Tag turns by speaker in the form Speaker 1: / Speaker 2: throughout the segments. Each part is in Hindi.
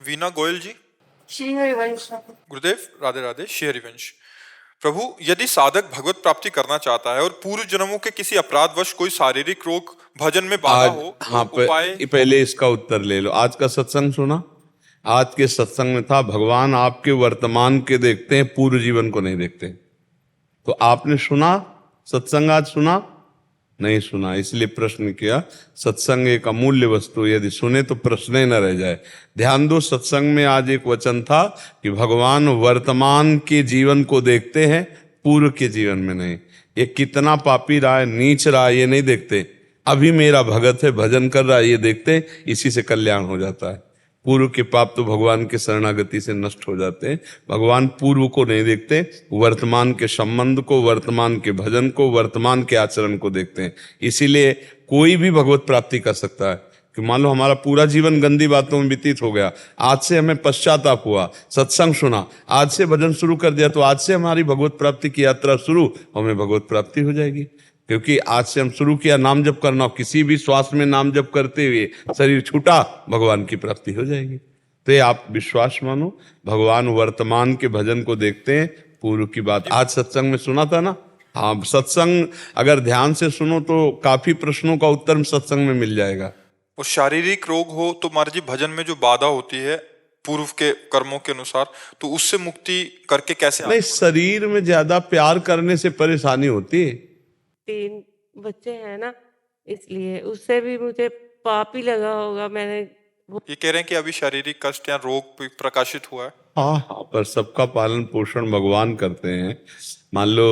Speaker 1: वीना गोयल जी।
Speaker 2: श्री हरिवंश।
Speaker 1: गुरुदेव राधे राधे। श्री हरिवंश। प्रभु, यदि साधक भगवत प्राप्ति करना चाहता है और पूर्व जन्मों के किसी अपराधवश कोई शारीरिक रोग भजन में बाधा
Speaker 3: आज
Speaker 1: हो
Speaker 3: हाँ
Speaker 1: तो उपाय।
Speaker 3: पहले इसका उत्तर ले लो। आज का सत्संग सुना? आज के सत्संग में था भगवान आपके वर्तमान के देखते हैं, पूर्व जीवन को नहीं देखते। तो आपने सुना सत्संग? आज सुना? नहीं सुना, इसलिए प्रश्न किया। सत्संग एक अमूल्य वस्तु, यदि सुने तो प्रश्न ही न रह जाए। ध्यान दो, सत्संग में आज एक वचन था कि भगवान वर्तमान के जीवन को देखते हैं, पूर्व के जीवन में नहीं। ये कितना पापी रहा है, नीच रहा है, ये नहीं देखते। अभी मेरा भगत है, भजन कर रहा है, ये देखते। इसी से कल्याण हो जाता है। पूर्व के पाप तो भगवान के शरणागति से नष्ट हो जाते हैं। भगवान पूर्व को नहीं देखते, वर्तमान के संबंध को, वर्तमान के भजन को, वर्तमान के आचरण को देखते हैं। इसीलिए कोई भी भगवत प्राप्ति कर सकता है। कि मान लो हमारा पूरा जीवन गंदी बातों में व्यतीत हो गया, आज से हमें पश्चाताप हुआ, सत्संग सुना, आज से भजन शुरू कर दिया, तो आज से हमारी भगवत प्राप्ति की यात्रा शुरू, हमें भगवत प्राप्ति हो जाएगी। क्योंकि आज से हम शुरू किया नाम जप करना, किसी भी श्वास में नाम जप करते हुए शरीर छूटा, भगवान की प्राप्ति हो जाएगी। तो ये आप विश्वास मानो, भगवान वर्तमान के भजन को देखते हैं, पूर्व की बात आज सत्संग में सुना था ना। हाँ, सत्संग अगर ध्यान से सुनो तो काफी प्रश्नों का उत्तर सत्संग में मिल जाएगा।
Speaker 1: और शारीरिक रोग हो तो महाराज जी भजन में जो बाधा होती है पूर्व के कर्मों के अनुसार, तो उससे मुक्ति करके कैसे?
Speaker 3: नहीं, शरीर में ज्यादा प्यार करने से परेशानी होती है।
Speaker 2: 3 बच्चे हैं ना, इसलिए उससे भी मुझे पाप ही लगा होगा। मैंने
Speaker 1: ये कह रहे हैं कि अभी शारीरिक कष्ट या रोग प्रकाशित हुआ है।
Speaker 3: हाँ, पर सबका पालन पोषण भगवान करते हैं। मान लो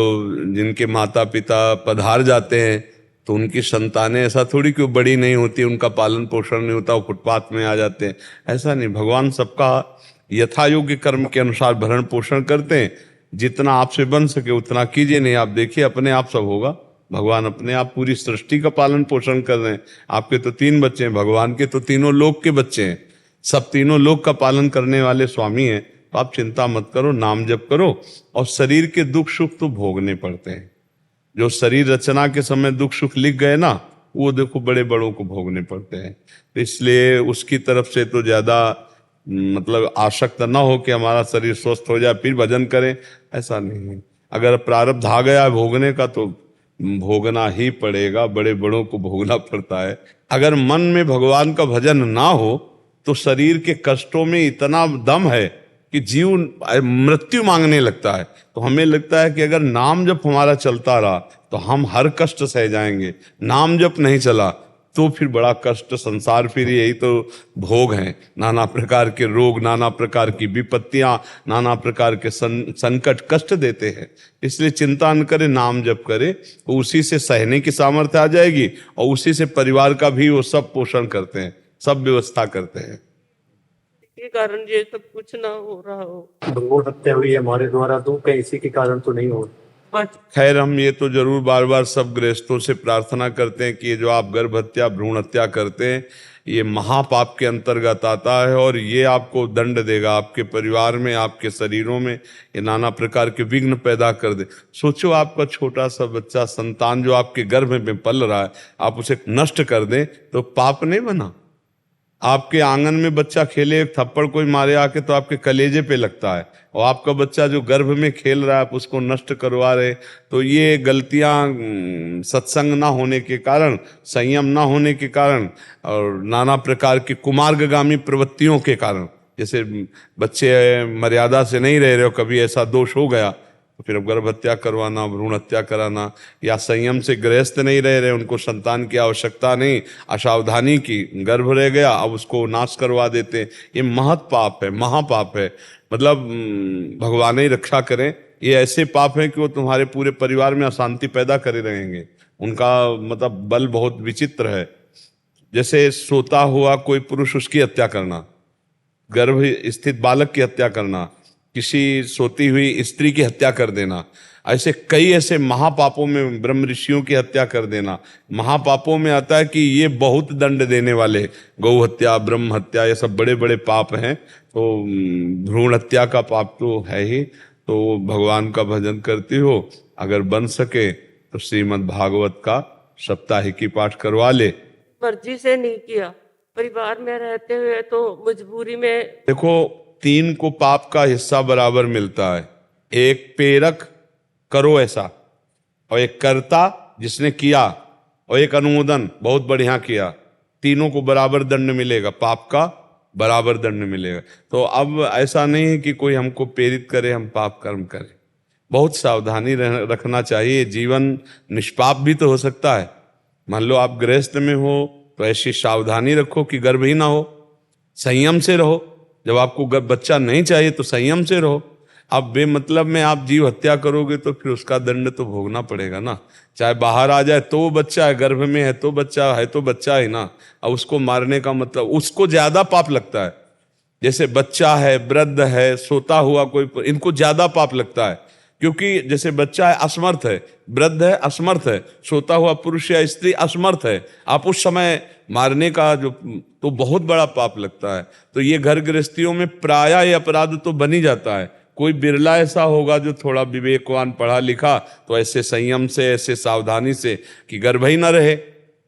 Speaker 3: जिनके माता पिता पधार जाते हैं तो उनकी संतानें ऐसा थोड़ी कि वो बड़ी नहीं होती, उनका पालन पोषण नहीं होता, वो फुटपाथ में आ जाते हैं, ऐसा नहीं। भगवान सबका यथा योग्य कर्म के अनुसार भरण पोषण करते हैं। जितना आपसे बन सके उतना कीजिए, नहीं आप देखिए अपने आप सब होगा। भगवान अपने आप पूरी सृष्टि का पालन पोषण कर रहे हैं। आपके तो 3 बच्चे हैं, भगवान के तो तीनों लोक के बच्चे हैं। सब तीनों लोक का पालन करने वाले स्वामी हैं। तो आप चिंता मत करो, नाम जप करो। और शरीर के दुख सुख तो भोगने पड़ते हैं। जो शरीर रचना के समय दुख सुख लिख गए ना, वो देखो बड़े बड़ों को भोगने पड़ते हैं। तो इसलिए उसकी तरफ से तो ज्यादा मतलब आसक्त ना हो कि हमारा शरीर स्वस्थ हो जाए फिर भजन करें, ऐसा नहीं है। अगर प्रारब्ध आ गया भोगने का तो भोगना ही पड़ेगा, बड़े बड़ों को भोगना पड़ता है। अगर मन में भगवान का भजन ना हो तो शरीर के कष्टों में इतना दम है कि जीव मृत्यु मांगने लगता है। तो हमें लगता है कि अगर नाम जप हमारा चलता रहा तो हम हर कष्ट सह जाएंगे। नाम जप नहीं चला तो फिर बड़ा कष्ट। संसार फिर यही तो भोग हैं, नाना प्रकार के रोग, नाना प्रकार की विपत्तियां, नाना प्रकार के संकट कष्ट देते हैं। इसलिए चिंता न करे, नाम जप करे, तो उसी से सहने की सामर्थ्य आ जाएगी और उसी से परिवार का भी वो सब पोषण करते हैं, सब व्यवस्था करते हैं।
Speaker 2: के कारण ये सब कुछ ना हो रहा हो।
Speaker 4: भ्रूण हत्या हुई हमारे द्वारा, तो कहीं इसी के कारण तो नहीं हो।
Speaker 3: खैर, हम ये तो जरूर बार बार सब गृहस्थों से प्रार्थना करते हैं कि ये जो आप गर्भ हत्या भ्रूण हत्या करते हैं, ये महापाप के अंतर्गत आता है और ये आपको दंड देगा। आपके परिवार में, आपके शरीरों में ये नाना प्रकार के विघ्न पैदा कर दे। सोचो, आपका छोटा सा बच्चा संतान जो आपके गर्भ में पल रहा है, आप उसे नष्ट कर दें तो पाप नहीं बना? आपके आंगन में बच्चा खेले, एक थप्पड़ कोई मारे आके तो आपके कलेजे पे लगता है, और आपका बच्चा जो गर्भ में खेल रहा है आप उसको नष्ट करवा रहे। तो ये गलतियां सत्संग ना होने के कारण, संयम ना होने के कारण और नाना प्रकार की कुमार्गगामी प्रवृत्तियों के कारण, जैसे बच्चे मर्यादा से नहीं रह रहे हो, कभी ऐसा दोष हो गया तो फिर अब गर्भ हत्या करवाना, भ्रूण हत्या कराना, या संयम से गृहस्थ नहीं रह रहे, उनको संतान की आवश्यकता नहीं, असावधानी की, गर्भ रह गया अब उसको नाश करवा देते। ये महत पाप है, महापाप है। मतलब भगवान ही रक्षा करें। ये ऐसे पाप हैं कि वो तुम्हारे पूरे परिवार में अशांति पैदा करे रहेंगे। उनका मतलब बल बहुत विचित्र है। जैसे सोता हुआ कोई पुरुष, उसकी हत्या करना, गर्भ स्थित बालक की हत्या करना, किसी सोती हुई स्त्री की हत्या कर देना, ऐसे कई ऐसे महापापों में, ब्रह्म ऋषियों की हत्या कर देना महापापों में आता है कि ये बहुत दंड देने वाले। गौ हत्या, ब्रह्म हत्या, ये सब बड़े बड़े पाप हैं। तो भ्रूण हत्या का पाप तो है ही। तो भगवान का भजन करती हो, अगर बन सके तो श्रीमद् भागवत का साप्ताहिकी पाठ करवा ले।
Speaker 2: मर्जी से नहीं किया। परिवार में रहते हुए तो मजबूरी में
Speaker 3: देखो, 3 को पाप का हिस्सा बराबर मिलता है। एक प्रेरक, करो ऐसा, और एक कर्ता जिसने किया, और एक अनुमोदन, बहुत बढ़िया किया। तीनों को बराबर दंड मिलेगा, पाप का बराबर दंड मिलेगा। तो अब ऐसा नहीं है कि कोई हमको प्रेरित करे हम पाप कर्म करें। बहुत सावधानी रखना चाहिए। जीवन निष्पाप भी तो हो सकता है। मान लो आप गृहस्थ में हो तो ऐसी सावधानी रखो कि गर्भ ही ना हो, संयम से रहो। जब आपको बच्चा नहीं चाहिए तो संयम से रहो। अब बेमतलब में आप जीव हत्या करोगे तो फिर उसका दंड तो भोगना पड़ेगा ना। चाहे बाहर आ जाए तो वो बच्चा है, गर्भ में है तो बच्चा है, तो बच्चा है ना। अब उसको मारने का मतलब, उसको ज्यादा पाप लगता है। जैसे बच्चा है, वृद्ध है, सोता हुआ कोई, इनको ज्यादा पाप लगता है। क्योंकि जैसे बच्चा है असमर्थ है, वृद्ध है असमर्थ है, सोता हुआ पुरुष या स्त्री असमर्थ है, आप उस समय मारने का जो तो बहुत बड़ा पाप लगता है। तो ये घर गृहस्थियों में प्रायः ये अपराध तो बन ही जाता है। कोई बिरला ऐसा होगा जो थोड़ा विवेकवान पढ़ा लिखा, तो ऐसे संयम से, ऐसे सावधानी से कि गर्भ ही ना रहे,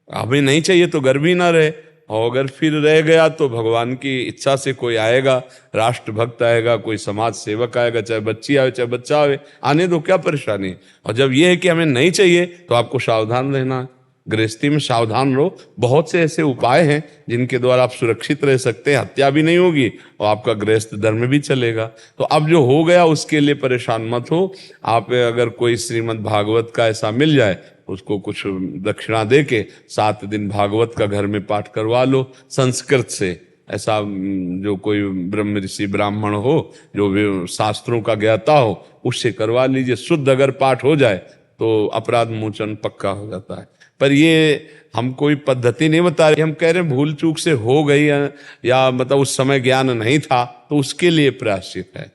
Speaker 3: हमें नहीं चाहिए तो गर्भ ही ना रहे। और अगर फिर रह गया तो भगवान की इच्छा से कोई आएगा, राष्ट्रभक्त आएगा, कोई समाज सेवक आएगा, चाहे बच्ची आए चाहे बच्चा आए, आने दो, क्या परेशानी। और जब ये है कि हमें नहीं चाहिए तो आपको सावधान रहना है। गृहस्थी में सावधान रहो। बहुत से ऐसे उपाय हैं जिनके द्वारा आप सुरक्षित रह सकते हैं, हत्या भी नहीं होगी और आपका गृहस्थ धर्म भी चलेगा। तो अब जो हो गया उसके लिए परेशान मत हो। आप अगर कोई श्रीमद् भागवत का ऐसा मिल जाए, उसको कुछ दक्षिणा दे के 7 दिन भागवत का घर में पाठ करवा लो संस्कृत से। ऐसा जो कोई ब्रह्म ऋषि ब्राह्मण हो, जो शास्त्रों का ज्ञाता हो, उससे करवा लीजिए। शुद्ध अगर पाठ हो जाए तो अपराध मोचन पक्का हो जाता है। पर ये हम कोई पद्धति नहीं बता रहे, हम कह रहे हैं भूल चूक से हो गई या मतलब उस समय ज्ञान नहीं था, तो उसके लिए प्रायश्चित है।